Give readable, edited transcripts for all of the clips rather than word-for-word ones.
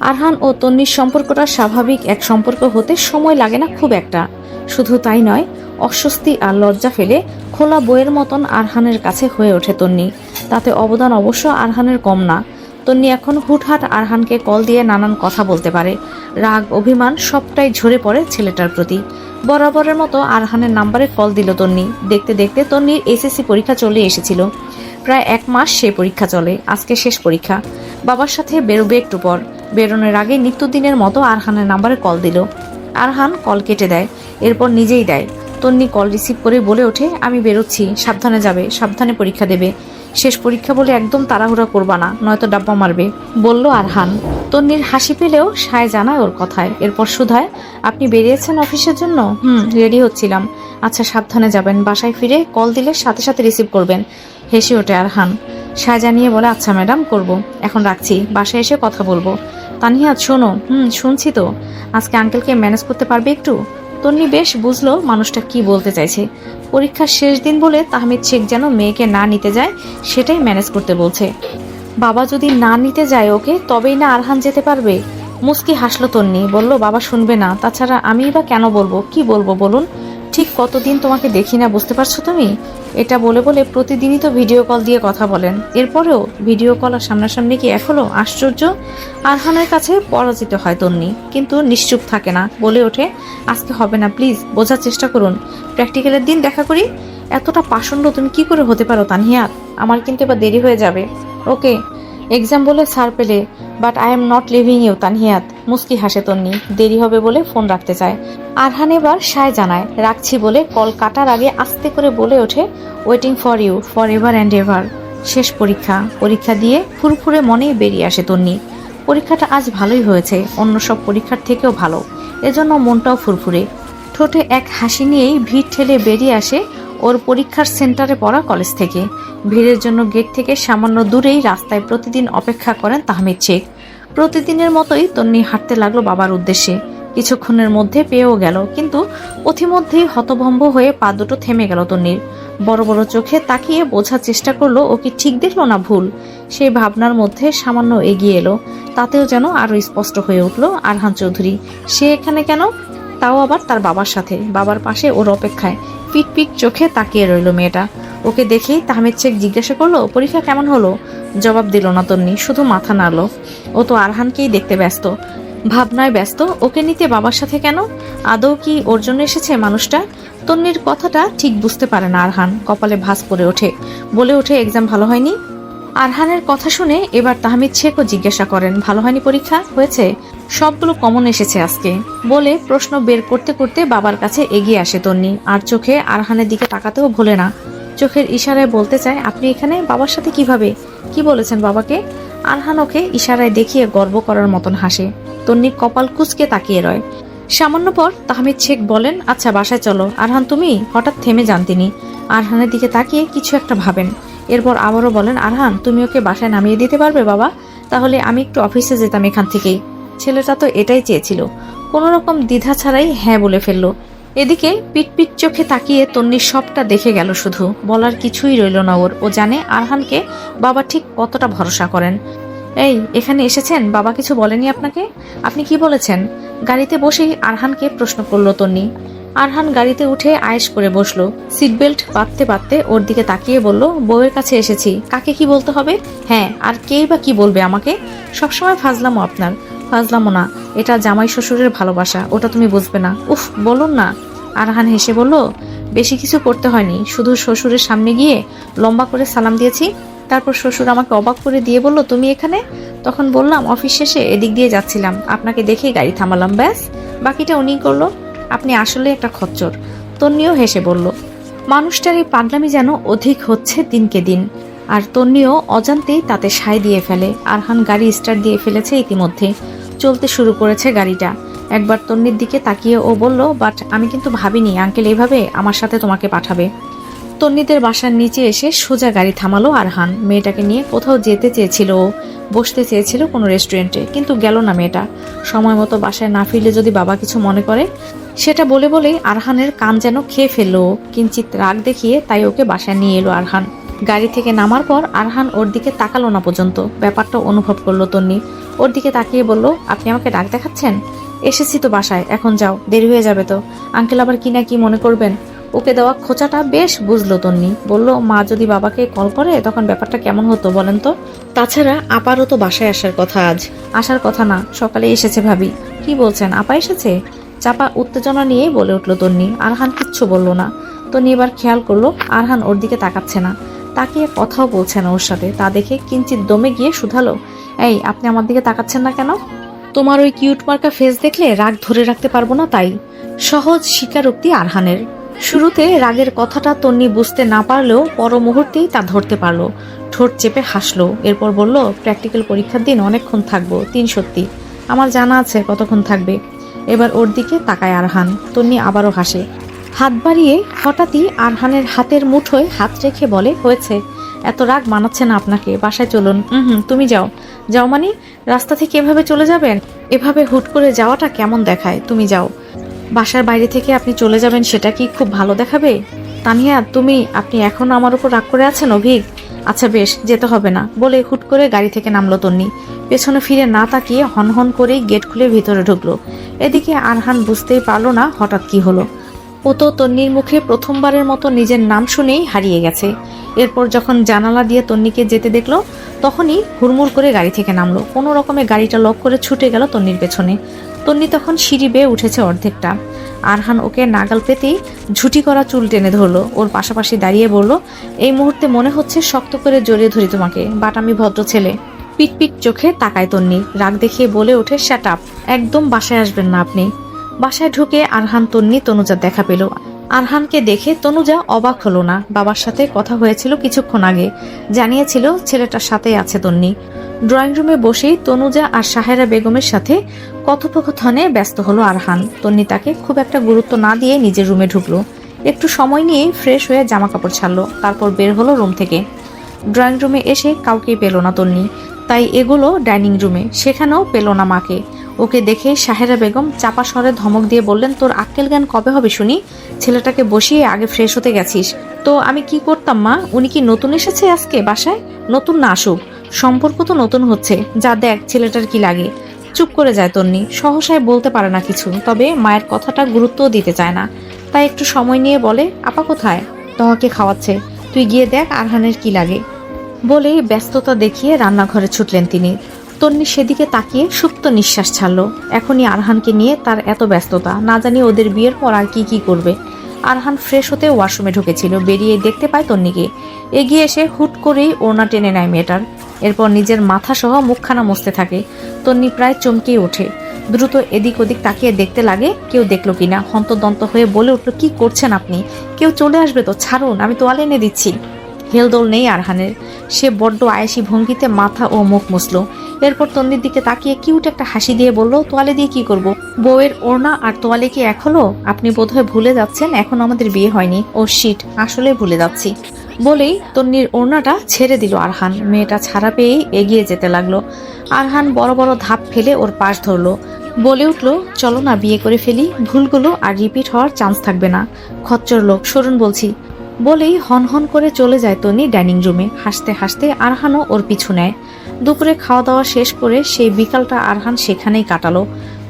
আরহান ও তন্নির সম্পর্কটা স্বাভাবিক এক সম্পর্ক হতে সময় লাগে না খুব একটা। শুধু তাই নয়, অস্বস্তি আর লজ্জা ফেলে খোলা বইয়ের মতন আরহানের কাছে হয়ে ওঠে তন্নি। তাতে অবদান অবশ্য আরহানের কম না। তন্নি এখন হুটহাট আরহানকে কল দিয়ে নানান কথা বলতে পারে। রাগ অভিমান সবটাই ঝরে পড়ে ছেলেটার প্রতি। বরাবরের মতো আরহানের নাম্বারে কল দিল তন্নি। দেখতে দেখতে তন্নির এসএসসি পরীক্ষা চলে এসেছিল। প্রায় 1 মাস সে পরীক্ষা চলে, আজকে শেষ পরীক্ষা। বাবার সাথে বেরোবে একটু পর। বেরোনোর আগে নিত্যদিনের মতো আরহানের নাম্বারে কল দিল। আরহান কল কেটে দেয়, এরপর নিজেই দেয়। তন্নি কল রিসিভ করে বলে ওঠে, আমি বেরোচ্ছি, সাবধানে যাবে, সাবধানে পরীক্ষা দেবে। শেষ পরীক্ষা বলে একদম তাড়াহুড়া করবা না, নয়তো ডাব্বা মারবে, বলল আরহান। তন্নির হাসি পেলেও সায় জানায় ওর কথায়। এরপর শুধায়, আপনি বেরিয়েছেন অফিসের জন্য? রেডি হচ্ছিলাম। আচ্ছা, সাবধানে যাবেন, বাসায় ফিরে কল দিলে সাথে সাথে রিসিভ করবেন। হেসে ওঠে আরহান। সায় জানিয়ে বলে, আচ্ছা ম্যাডাম, করব। এখন রাখছি, বাসায় এসে কথা বলবো। তানহিয়াত শোনো। শুনছি তো। আজকে আঙ্কেলকে ম্যানেজ করতে পারবে একটু? তন্নি বেশ বুঝলো মানুষটা কি বলতে চাইছে। পরীক্ষার শেষ দিন বলে তাহমিদ শেখ যেন মেয়েকে না নিতে যায়, সেটাই ম্যানেজ করতে বলছে। বাবা যদি না নিতে যায় ওকে, তবেই না আরহান যেতে পারবে। মুস্কি হাসলো তন্নি, বলল, বাবা শুনবে না, তাছাড়া আমিই বা কেন বলবো? কি বলবো বলুন? ঠিক কতদিন তোমাকে দেখি না, বুঝতে পারছো তুমি? এটা বলে বলে প্রতিদিনই তো ভিডিও কল দিয়ে কথা বলেন, এরপরেও ভিডিও কল আর সামনাসামনি কি এক হলো? আশ্চর্য। আরহানের কাছে পরাজিত হয় তন্নি, কিন্তু নিশ্চুপ থাকে না। বলে ওঠে, আজকে হবে না, প্লিজ বোঝার চেষ্টা করুন। প্র্যাকটিক্যালের দিন দেখা করি। এতটা পাষণ্ড তুমি কি করে হতে পারো তানহিয়াত? আমার কিন্তু এবার দেরি হয়ে যাবে। ওকে, এক্সাম বলে ছাড় পেলে, but I am not leaving you Tanhiyat. মুস্কি হাসে তন্নি। দেরি হবে বলে ফোন রাখতে চায়। আরহান এবার সায় জানায়। রাখছি বলে কল কাটার আগে আস্তে করে বলে ওঠে, waiting for you for ever and ever. শেষ পরীক্ষা। পরীক্ষা দিয়ে ফুরফুরে মনেই বেরিয়ে আসে তন্নি। পরীক্ষাটা আজ ভালোই হয়েছে, অন্য সব পরীক্ষার থেকেও ভালো। এজন্য মনটাও ফুরফুরে। ঠোঁটে এক হাসি নিয়েই ভিড় ঠেলে বেরিয়ে আসে ওর পরীক্ষার সেন্টারে পড়া কলেজ থেকে। ভিড়ের জন্য গেট থেকে সামান্য দূরেই রাস্তায় প্রতিদিন অপেক্ষা করেন তাহমিদ শেখ। প্রতিদিনের মতোই তন্নি হাঁটতে লাগলো বাবার উদ্দেশ্যে। কিছুক্ষণের মধ্যে পেয়েও গেল, কিন্তু পথিমধ্যেই হতভম্ব হয়ে পা দুটো থেমে গেল তন্নির। বড় বড় চোখে তাকিয়ে বোঝার চেষ্টা করলো ও কি ঠিক দেখলো না ভুল। সেই ভাবনার মধ্যে সামান্য এগিয়ে এলো। তাতেও যেন আরো স্পষ্ট হয়ে উঠল আরহান চৌধুরী। সে এখানে কেন? তাও আবার তার বাবার সাথে, বাবার পাশে ওর অপেক্ষায়। পিট পিট চোখে তাকিয়ে রইল মেয়েটা। ওকে দেখেই তাহমিদ শেখ জিজ্ঞাসা করলো, পরীক্ষা কেমন হলো? জবাব দিল না তন্নি, শুধু মাথা নাড়ল। ও তো আরহানকেই দেখতে ব্যস্ত, ভাবনায় ব্যস্ত। ওকে নিতে বাবার সাথে কেন? আদৌ কি ওর জন্য এসেছে মানুষটা? তন্নির কথাটা ঠিক বুঝতে পারে না আরহান। কপালে ভাঁজ পড়ে ওঠে। বলে ওঠে, এক্সাম ভালো হয়নি? আরহানের কথা শুনে এবার তাহমিদ শেখও জিজ্ঞাসা করেন, ভালো হয়নি পরীক্ষা? হয়েছে, সবগুলো কমন এসেছে আজকে, বলে প্রশ্ন বের করতে করতে বাবার কাছে এগিয়ে আসে তন্নি। আর চোখে আরহানের দিকে তাকাতেও ভোলে না। চোখের ইশারায় বলতে চায়, আপনি এখানে বাবার সাথে কিভাবে? কি বলেছেন বাবাকে? আরহান ওকে ইশারায় দেখিয়ে গর্ব করার মতন হাসে। তন্নি কপাল কুঁচকে তাকিয়ে রয়। সামান্য পর তাহমিদ শেখ বলেন, আচ্ছা বাসায় চলো। আরহান তুমি? হঠাৎ থেমে যান তিনি। আরহানের দিকে তাকিয়ে কিছু একটা ভাবেন। এরপর আবারও বলেন, আরহান তুমি ওকে বাসায় নামিয়ে দিতে পারবে বাবা? তাহলে আমি একটু অফিসে যেতাম এখান থেকেই। ছেলেটা তো এটাই চেয়েছিল। কোনো রকম দ্বিধা ছাড়াই হ্যাঁ বলে ফেললো। এদিকে পিটপিট চোখে তাকিয়ে তন্নির সবটা দেখে গেল শুধু। বলার কিছুই রইল না ওর। ও জানে আরহানকে বাবা ঠিক কতটা ভরসা করেন। এই, এখানে এসেছেন, বাবা কিছু বলেনি আপনাকে? আপনি কি বলেছেন? গাড়িতে বসেই আরহানকে প্রশ্ন করলো তন্নি। আরহান গাড়িতে উঠে আয়েশ করে বসলো। সিট বেল্ট বাঁধতে বাঁধতে ওর দিকে তাকিয়ে বলল, বউয়ের কাছে এসেছি, কাকে কি বলতে হবে? হ্যাঁ, আর কেই বা কি বলবে আমাকে? সবসময় ফাজলামো আপনার। ফাজলামো না, এটা জামাই শ্বশুরের ভালোবাসা, ওটা তুমি বুঝবে না। উফ, বলুন না। আরহান হেসে বলল, বেশি কিছু করতে হয়নি, শুধু শ্বশুরের সামনে গিয়ে লম্বা করে সালাম দিয়েছি। তারপর শ্বশুর আমাকে অবাক করে দিয়ে বলল, তুমি এখানে? তখন বললাম, অফিস শেষে এদিক দিয়ে যাচ্ছিলাম, আপনাকে দেখেই গাড়ি থামালাম, ব্যাস। বাকিটা উনি করলো। আপনি আসলে একটা খচ্চর। তন্নিও হেসে বলল। মানুষটার এই পাগলামি যেন অধিক হচ্ছে দিনকে দিন। আর তন্নিও অজান্তেই তাতে সায় দিয়ে ফেলে। আরহান গাড়ি স্টার্ট দিয়ে ফেলেছে ইতিমধ্যে। চলতে শুরু করেছে গাড়িটা। একবার তন্নির দিকে তাকিয়ে ও বলল, বাট আমি কিন্তু ভাবিনি আঙ্কেল এইভাবে আমার সাথে তোমাকে পাঠাবে। তন্নিদের বাসার নিচে এসে সোজা গাড়ি থামালো আরহান। মেয়েটাকে নিয়ে কোথাও যেতে চেয়েছিল ও, বসতে চেয়েছিল কোনো রেস্টুরেন্টে, কিন্তু গেল না মেয়েটা। সময় মতো বাসায় না ফিরলে যদি বাবা কিছু মনে করে, সেটা বলে বলেই আরহানের কান যেন খেয়ে ফেললো। কিঞ্চিত রাগ দেখিয়ে তাই ওকে বাসায় নিয়ে এলো আরহান। গাড়ি থেকে নামার পর আরহান ওর দিকে তাকালো না পর্যন্ত। ব্যাপারটা অনুভব করলো তন্নি। ওর দিকে তাকিয়ে বলল, আপনি আমাকে ডাক দেখাচ্ছেন? এসেছি তো বাসায়, এখন যাও, দেরি হয়ে যাবে তো। আঙ্কেল আবার কি না কি মনে করবেন। ওকে দেওয়া খোঁচাটা বেশ বুঝলো তন্নি। বলল, মা যদি বাবাকে কল করে তখন ব্যাপারটা কেমন হতো বলেন তো। তাছাড়া আপারও তো বাসায় আসার কথা আজ। আসার কথা না, সকালে এসেছে ভাবি। কি বলছেন, আপা এসেছে? চাপা উত্তেজনা নিয়ে বলে উঠল তন্নি। আরহান কিচ্ছু বলল না। তন্নি এবার খেয়াল করলো আরহান ওর দিকে তাকাচ্ছে না, তাকিয়ে কথাও বলছে না ওর সাথে। তা দেখে কিঞ্চিত দমে গিয়ে শুধালো, এই আপনি আমার দিকে তাকাচ্ছেন না কেন? তোমার ওই কিউট মার্কা ফেস দেখলে রাগ ধরে রাখতে পারবো না তাই। সহজ স্বীকারোক্তি আরহানের। শুরুতে রাগের কথাটা তন্নি বুঝতে না পারলেও পর মুহূর্তেই তা ধরতে পারলো। ঠোঁট চেপে হাসলো। এরপর বলল, প্র্যাকটিক্যাল পরীক্ষার দিন অনেকক্ষণ থাকবো, 3 সত্যি। আমার জানা আছে কতক্ষণ থাকবে। এবার ওর দিকে তাকায় আরহান। তন্নি আবারও হাসে। হাত বাড়িয়ে হঠাৎই আরহানের হাতের মুঠোয় হাত রেখে বলে, হয়েছে, এত রাগ মানাচ্ছে না আপনাকে, বাসায় চলুন। তুমি যাও। যাও মানে? রাস্তা থেকে এভাবে চলে যাবেন? এভাবে হুট করে যাওয়াটা কেমন দেখায়? তুমি যাও। বাসার বাইরে থেকে আপনি চলে যাবেন সেটা কি খুব ভালো দেখাবে? তানিয়া, আপনি এখনো আমার উপর রাগ করে আছেন অভিক? আচ্ছা বেশ, যেতে হবে না বলে হুট করে গাড়ি থেকে নামলো তন্নি। পেছনে ফিরে না তাকিয়ে হনহন করেই গেট খুলে ভিতরে ঢুকলো। এদিকে আরহান বুঝতেই পারলো না হঠাৎ কি হলো। ও তো তন্নির মুখে প্রথমবারের মতো নিজের নাম শুনেই হারিয়ে গেছে। এরপর যখন জানালা দিয়ে তন্নিকে যেতে দেখলো তখনই হুড়মুড় করে গাড়ি থেকে নামলো। কোনো রকমে গাড়িটা লক করে ছুটে গেল তন্নির পেছনে। তন্নি তখন সিঁড়ি বেয়ে উঠেছে অর্ধেকটা। আরহান ওকে নাগাল পেতেই ঝুটি করা চুল টেনে ধরলো। ওর পাশাপাশি দাঁড়িয়ে বলল, এই মুহূর্তে মনে হচ্ছে শক্ত করে জড়িয়ে ধরি তোমাকে, বাট আমি ভদ্র ছেলে। পিটপিট চোখে তাকায় তন্নি। রাগ দেখিয়ে বলে ওঠে, শ্যাট আপ, একদম বাসায় আসবেন না আপনি। বাসায় ঢুকে আরহান তন্নি তনুজার দেখা পেল। আরহানকে দেখে তনুজা অবাক হলো না। বাবার সাথে কথা হয়েছিল কিছুক্ষণ আগে, জানিয়েছিল ছেলেটার সাথেই আছে তন্নি। ড্রয়িং রুমে বসেই তনুজা আর সাহেরা বেগমের সাথে কথোপকথনে ব্যস্ত হলো আরহান। তন্নি তাকে খুব একটা গুরুত্ব না দিয়ে নিজের রুমে ঢুকলো। একটু সময় নিয়ে ফ্রেশ হয়ে জামা কাপড় ছাড়লো, তারপর বের হলো রুম থেকে। ড্রয়িং রুমে এসে কাউকেই পেল না তন্নি, তাই এগুলো ডাইনিং রুমে, সেখানেও পেল না মাকে। ওকে দেখে সাহেরা বেগম চাপা স্বরে ধমক দিয়ে বললেন, তোর আক্কেল জ্ঞান কবে হবে শুনি? ছেলেটাকে বসিয়ে আগে ফ্রেশ হতে গেছিস। তো আমি কি করতাম মা? উনি কি নতুন এসেছে আজকে বাসায়? নতুন না আসুক, সম্পর্ক তো নতুন হচ্ছে। যা দেখ ছেলেটার কি লাগে। চুপ করে যায় তন্নি, সহসায় বলতে পারে না কিছু, তবে মায়ের কথাটা গুরুত্বও দিতে চায় না। তাই একটু সময় নিয়ে বলে, আপা কোথায়? তহাকে খাওয়াচ্ছে, তুই গিয়ে দেখ আরহানের কি লাগে। বলেই ব্যস্ততা দেখিয়ে রান্নাঘরে ছুটলেন তিনি। তন্নি সেদিকে তাকিয়ে সুপ্ত নিঃশ্বাস ছাড়ল। এখনই আরহানকে নিয়ে তার এত ব্যস্ততা, না জানি ওদের বিয়ের পর আর কি করবে। আরহান ফ্রেশ হতে ওয়াশরুমে ঢুকেছিল, বেরিয়ে দেখতে পায় তন্নিকে। এগিয়ে এসে হুট করেই ওড়না টেনে নেয় মেয়েটার। এরপর নিজের মাথা সহ মুখখানা মুছতে থাকে। তন্নি প্রায় চমকেই ওঠে। দ্রুত এদিক ওদিক তাকিয়ে দেখতে লাগে কেউ দেখলো কিনা। হন্তদন্ত হয়ে বলে উঠল, কি করছেন আপনি? কেউ চলে আসবে তো, ছাড়ুন, আমি তোয়ালে এনে দিচ্ছি। হেলদোল নেই আরহানের। সে বড্ড আয়েসি ভঙ্গিতে মাথা ও মুখ মুছল। এরপর তন্নির দিকে তাকিয়ে কিউট একটা হাসি দিয়ে বলল, তোয়ালে দিয়ে কি করব? বউয়ের ওড়না আর তোয়ালে কি এক হলো? আপনি বোধহয় ভুলে যাচ্ছেন এখন আমাদের বিয়ে হয়নি। ও শিট, আসলে ভুলে যাচ্ছি। বলেই তন্নির ওড়নাটা ছেড়ে দিল আরহান। মেয়েটা ছাড়া পেয়েই এগিয়ে যেতে লাগলো। আরহান বড় বড় ধাপ ফেলে ওর পাশ ধরলো। বলে উঠল, চলো না বিয়ে করে ফেলি, ভুলগুলো আর রিপিট হওয়ার চান্স থাকবে না। খচ্চর লোক, সরুন বলছি। বলেই হনহন করে চলে যায় তন্নি ডাইনিং রুমে। হাসতে হাসতে আরহানও ওর পিছু নেয়। দুপুরে খাওয়া দাওয়া শেষ করে সেই বিকালটা আরহান সেখানেই কাটালো,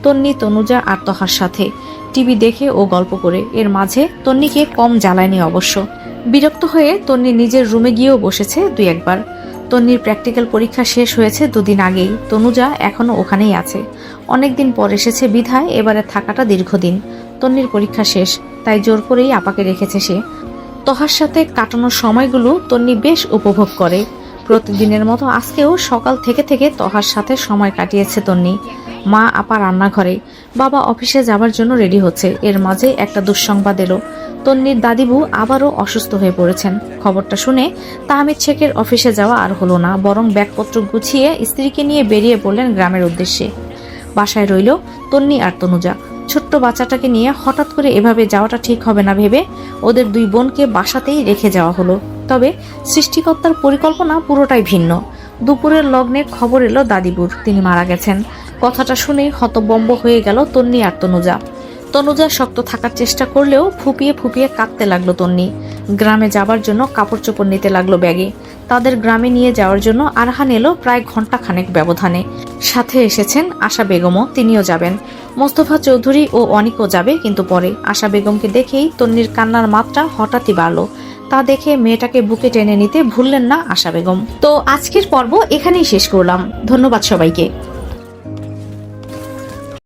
তন্নি, তনুজা আর তহার সাথে। টিভি দেখে ও গল্প করে। এর মাঝে তন্নিকে কম জ্বালায়নি অবশ্য। বিরক্ত হয়ে তন্নি নিজের রুমে গিয়েও বসেছে 2-1 বার। তন্নির প্র্যাকটিক্যাল পরীক্ষা শেষ হয়েছে 2 দিন আগেই। তনুজা এখনো ওখানেই আছে। অনেকদিন পর এসেছে বিধায় এবারে থাকাটা দীর্ঘদিন। তন্নির পরীক্ষা শেষ, তাই জোর করেই আপাকে রেখেছে সে। তহার সাথে কাটানোর সময়গুলো তন্নি বেশ উপভোগ করে। প্রতিদিনের মতো আজকেও সকাল থেকে থেকে তহার সাথে সময় কাটিয়েছে তন্নি। মা আপা রান্নাঘরে, বাবা অফিসে যাবার জন্য রেডি হচ্ছে। এর মাঝে একটা দুঃসংবাদ এলো, তন্নির দাদিবু আবারও অসুস্থ হয়ে পড়েছেন। খবরটা শুনে তাহমিদ শেখের অফিসে যাওয়া আর হলো না, বরং ব্যাগপত্র গুছিয়ে স্ত্রীকে নিয়ে বেরিয়ে পড়লেন গ্রামের উদ্দেশ্যে। বাসায় রইল তন্নি আর তনুজা। ছোট্ট বাচ্চাটাকে নিয়ে হঠাৎ করে এভাবে যাওয়াটা ঠিক হবে না ভেবে ওদের 2 বোনকে বাসাতেই রেখে যাওয়া হলো। তবে সৃষ্টিকর্তার পরিকল্পনা পুরোটাই ভিন্ন। দুপুরের লগ্নে খবর এলো দাদিবুর, তিনি মারা গেছেন। কথাটা শুনেই হতবম্ব হয়ে গেল তন্নি আর তনুজা। তনুজা শক্ত থাকার চেষ্টা করলেও ফুপিয়ে ফুপিয়ে কাঁদতে লাগলো তন্নি। গ্রামে যাবার জন্য কাপড় চোপড় নিতে লাগলো ব্যাগে। তাদের গ্রামে নিয়ে যাওয়ার জন্য আরহান এলো প্রায় ঘন্টাখানেক ব্যবধানে। সাথে এসেছেন আশা বেগমও, তিনিও যাবেন। মোস্তফা চৌধুরী ও অনিকও যাবে, কিন্তু পরে। আশা বেগমকে দেখেই তন্নির কান্নার মাত্রা হঠাৎই বাড়ল। তা দেখে মেয়েটাকে বুকে টেনে নিতে ভুললেন না আশা বেগম। তো আজকের পর্ব এখানেই শেষ করলাম। ধন্যবাদ সবাইকে।